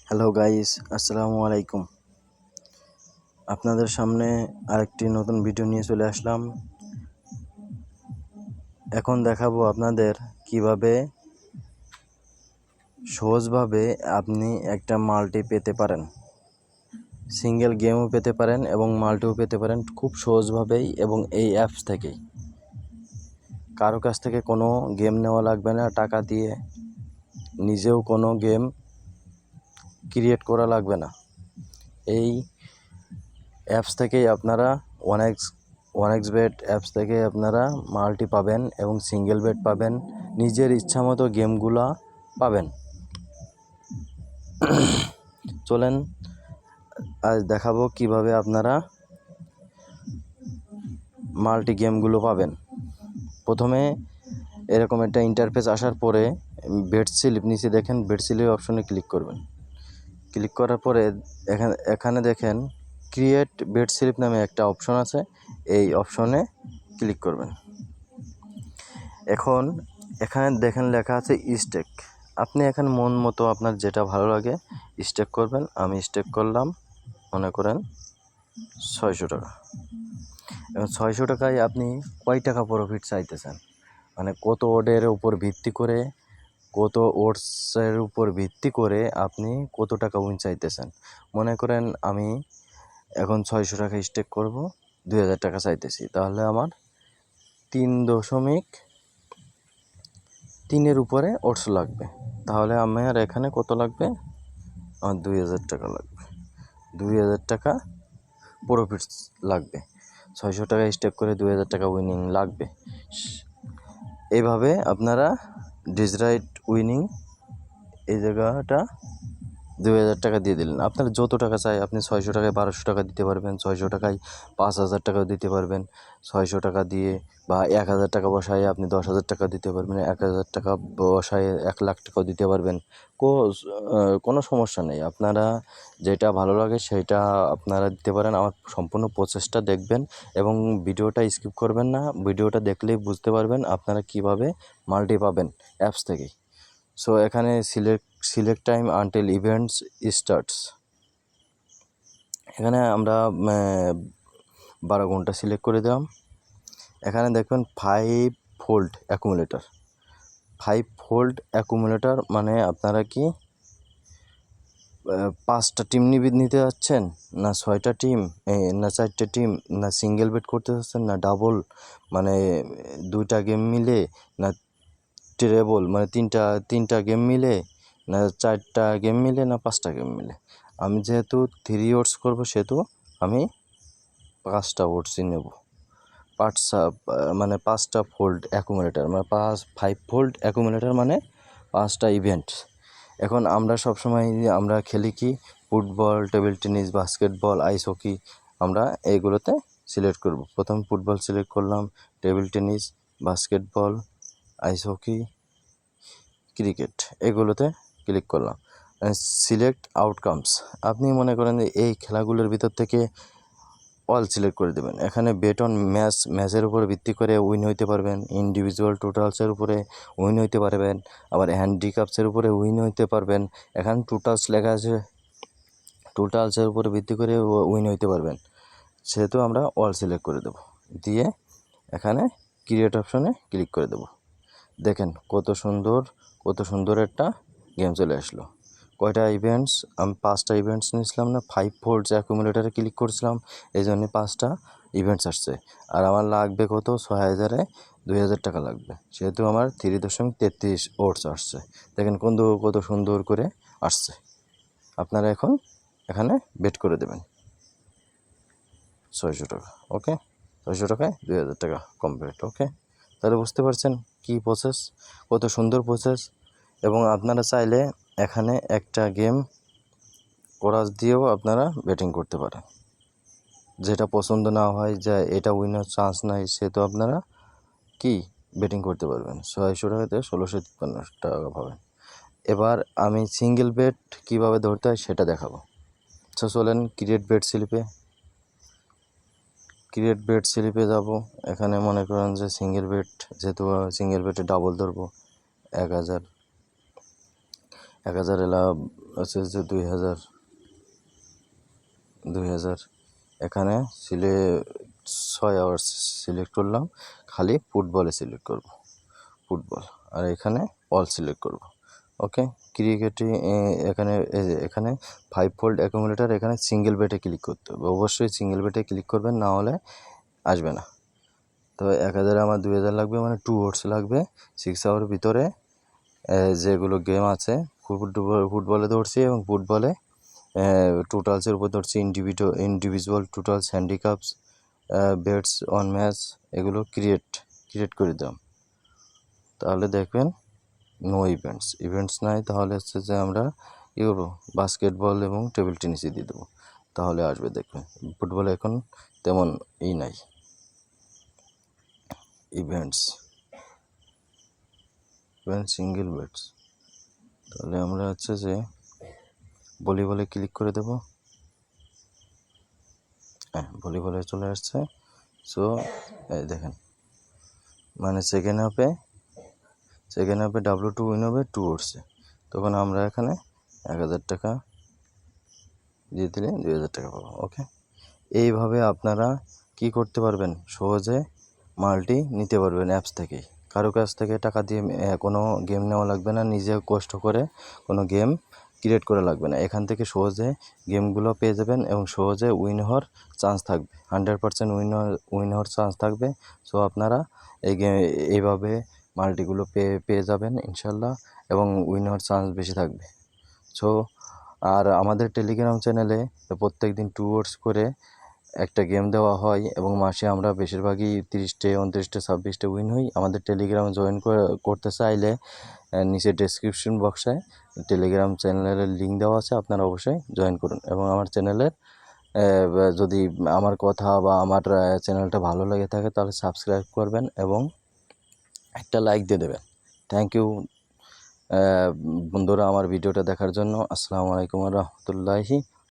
Hello guys, আসসালামু আলাইকুম। আপনাদের সামনে আরেকটি নতুন ভিডিও নিয়ে চলে আসলাম। এখন দেখাবো আপনাদের কিভাবে সহজভাবে আপনি একটা মাল্টি পেতে পারেন। সিঙ্গেল গেমও পেতে পারেন এবং মাল্টিও পেতে পারেন খুব সহজভাবেই এবং এই অ্যাপস থেকেই। কারো কাছ থেকে কোনো গেম নেওয়া লাগবে না, টাকা দিয়ে নিজেও কোনো গেম ক্রিয়েট করা লাগবে না। এই অ্যাপস থেকেই আপনারা ওয়ানএক্সবেট অ্যাপস থেকে আপনারা মাল্টি পাবেন এবং সিঙ্গেল বেট পাবেন, নিজের ইচ্ছামতো গেমগুলো পাবেন। চলেন আজ দেখাবো কিভাবে আপনারা মাল্টি গেমগুলো পাবেন। প্রথমে এরকম একটা ইন্টারফেস আসার পরে বেট স্লিপ নিচে দেখেন, বেট স্লিপ অপশনে ক্লিক করবেন। ক্লিক করার পরে এখানে দেখেন ক্রিয়েট বেট স্লিপ নামে একটা অপশন আছে, এই অপশনে ক্লিক করবেন। এখন এখানে দেখেন লেখা আছে স্টেক। আপনি এখানে মন মতো আপনার যেটা ভালো লাগে স্টেক করবেন। আমি স্টেক করলাম, মনে করেন 600 টাকা। এবং 600 টাকায় আপনি কয় টাকা প্রফিট চাইতেছেন, মানে কত ওডের উপর ভিত্তি করে, কত ওটসের উপর ভিত্তি করে আপনি কত টাকা উইন চাইতেছেন। মনে করেন আমি এখন 600 টাকা স্টেক করব, 2000 টাকা চাইতেছি, তাহলে আমার 3.3-এর উপরে ওটস লাগবে। তাহলে আমার এখানে কত লাগবে? আমার 2000 টাকা লাগবে। 2000 টাকা প্রফিট লাগবে। 600 টাকা স্টেক করে 2000 টাকা উইনিং লাগবে। এইভাবে আপনারা ডিজরাইট উইনিং এই জায়গাটা 2000 টাকা দিয়ে দিলেন। আপনার যত টাকা চাই, আপনি 600 টাকায় 1200 টাকা দিতে পারবেন, 600 টাকায় 5000 টাকাও দিতে পারবেন, 600 টাকা দিয়ে বা 1000 টাকা বসায় আপনি 10,000 টাকা দিতে পারবেন, 1000 টাকা বসায় 1 লাখ টাকাও দিতে পারবেন। কোনো সমস্যা নেই। আপনারা যেটা ভালো লাগে সেটা আপনারা দিতে পারেন। আমার সম্পূর্ণ প্রসেসটা দেখবেন এবং ভিডিওটা স্কিপ করবেন না। ভিডিওটা দেখলেই বুঝতে পারবেন আপনারা কিভাবে মাল্টি পাবেন অ্যাপস থেকেই। সো এখানে select time until events starts, এখানে আমরা 12 ঘন্টা সিলেক্ট করে দিলাম। এখানে দেখবেন 5 ফোল্ড অ্যাকুমুলেটর। 5 ফোল্ড অ্যাকুমুলেটর মানে আপনারা কি 5টা টিম নিতে যাচ্ছেন, না 6টা টিম, না 4টে টিম, না সিঙ্গেল বেট করতে যাচ্ছেন, না ডাবল মানে 2টা গেম মিলে, না ট্রেবল মানে তিনটা গেম মিলে, না 4টা গেম মিলে, না 5টা গেম মিলে। আমি যেহেতু 3 ওটস করবো সেহেতু আমি 5টা ওটসই নেব। মানে 5টা ফোল্ড অ্যাকুমুলেটর মানে 5 ফোল্ড অ্যাকুমুলেটর মানে 5টা ইভেন্ট। এখন আমরা সবসময় আমরা খেলি কি football, table tennis, basketball, ice hockey, আমরা এইগুলোতে সিলেক্ট করব। প্রথম ফুটবল সিলেক্ট করলাম, table tennis, basketball, ice hockey, cricket, এগুলোতে ক্লিক করলাম। সিলেক্ট আউটকামস, আপনি মনে করেন যে এই খেলাগুলোর ভিতর থেকে অল সিলেক্ট করে দেবেন। এখানে বেট অন ম্যাচের উপর ভিত্তি করে উইন হইতে পারবেন, ইন্ডিভিজুয়াল টোটালসের উপরে উইন হইতে পারবেন, আবার হ্যান্ডিক্যাপসের উপরে উইন হইতে পারবেন। এখানে টোটালস লেখা আছে, টোটালসের উপরে ভিত্তি করে উইন হইতে পারবেন, সেহেতু আমরা অল সিলেক্ট করে দেব। দিয়ে এখানে ক্রিয়েট অপশনে ক্লিক করে দেব। দেখেন কত সুন্দর একটা গেম চলে আসলো। কয়টা ইভেন্টস? আমি 5টা ইভেন্টস নিয়েছিলাম না, 5 ফোল্ডস অ্যাকুমুলেটারে ক্লিক করছিলাম, এই জন্যে 5টা ইভেন্টস আসছে। আর আমার লাগবে কত? 6000-এ 2000 টাকা লাগবে, সেহেতু আমার 3.33 ওটস আসছে। দেখেন কত সুন্দর করে আসছে। আপনারা এখন এখানে বেট করে দেবেন 600 টাকা। ওকে, 600 টাকায় 2000 টাকা কমপ্লিট। ওকে, তাহলে বুঝতে পারছেন কী প্রসেস, কত সুন্দর প্রসেস। এবং আপনারা চাইলে এখানে একটা গেম কোরাস দিয়েও আপনারা ব্যাটিং করতে পারেন। যেটা পছন্দ না হয় যে এটা উইনার চান্স নাই, সেহেতু আপনারা কি ব্যাটিং করতে পারবেন। 600 টাকাতে 1653 টাকা পাবেন। এবার আমি সিঙ্গেল বেট কীভাবে ধরতে হয় সেটা দেখাবো। সো চলেন ক্রিয়েট বেট স্লিপে যাব। এখানে মনে করেন যে সিঙ্গেল বেট, যেহেতু সিঙ্গেল বেটে ডাবল ধরবো 1000 এলা হচ্ছে যে 2000 এখানে 6 আওয়ার্স সিলেক্ট করলাম, খালি ফুটবলে সিলেক্ট করব, ফুটবল। আর এখানে অল সিলেক্ট করব। ওকে, ক্রিকেটে এখানে এখানে 5 ভোল্ট অ্যাকুমুলেটার, এখানে সিঙ্গেল বেটে ক্লিক করতে হবে, অবশ্যই সিঙ্গেল বেটে ক্লিক করবেন, না হলে আসবে না। তো 1000 আমার 2000 লাগবে, মানে 2 আওয়ার্স লাগবে। 6 আওয়ার ভিতরে যেগুলো গেম আছে ফুটবলে ধরছি, এবং ফুটবলে টোটালসের উপর ধরছি, individual totals, handicaps, bets on match, এগুলো ক্রিয়েট করে দিলাম। তাহলে দেখবেন নো ইভেন্টস নাই, তাহলে হচ্ছে যে আমরা কী করবো, বাস্কেটবল এবং টেবিল টেনিসই দিয়ে দেবো, তাহলে আসবে। দেখবেন ফুটবলে এখন তেমন নাই ইভেন্টস সিঙ্গেল বেটস। তাহলে আমরা হচ্ছে যে ভলিবলে ক্লিক করে দেব। হ্যাঁ, ভলিবলে চলে আসছে। সো দেখেন, মানে সেকেন্ড হাফে W2 উইন হবে, 2 উঠছে, তখন আমরা এখানে 1000 টাকা দিয়ে দিলে 2000 টাকা পাবো। ওকে, এইভাবে আপনারা কি করতে পারবেন, সহজে মালটি নিতে পারবেন অ্যাপস থেকেই। কারো কাছ থেকে টাকা দিয়ে কোনো গেম নেওয়া লাগবে না, নিজে কষ্ট করে কোনো গেম ক্রিয়েট করা লাগবে না। এখান থেকে সহজে গেমগুলো পেয়ে যাবেন, এবং সহজে উইন হওয়ার চান্স থাকবে, 100% উইন হওয়ার চান্স থাকবে। সো আপনারা এইভাবে মাল্টিগুলো পেয়ে যাবেন ইনশাল্লাহ, এবং উইন হওয়ার চান্স বেশি থাকবে। সো আর আমাদের টেলিগ্রাম চ্যানেলে প্রত্যেক দিন 2 আওয়ার্স করে একটা গেম দেওয়া হয়, এবং মাসে আমরা বেশিরভাগই 30টে 29টে 26টে উইন হই। আমাদের টেলিগ্রাম জয়েন করতে চাইলে নিচে ডেসক্রিপশন বক্সে টেলিগ্রাম চ্যানেলের লিঙ্ক দেওয়া আছে, আপনারা অবশ্যই জয়েন করুন। এবং আমার চ্যানেলের যদি আমার কথা বা আমার চ্যানেলটা ভালো লেগে থাকে, তাহলে সাবস্ক্রাইব করবেন এবং একটা লাইক দিয়ে দেবেন। থ্যাংক ইউ বন্ধুরা আমার ভিডিওটা দেখার জন্য। আসসালামু আলাইকুম ওয়া রাহমাতুল্লাহি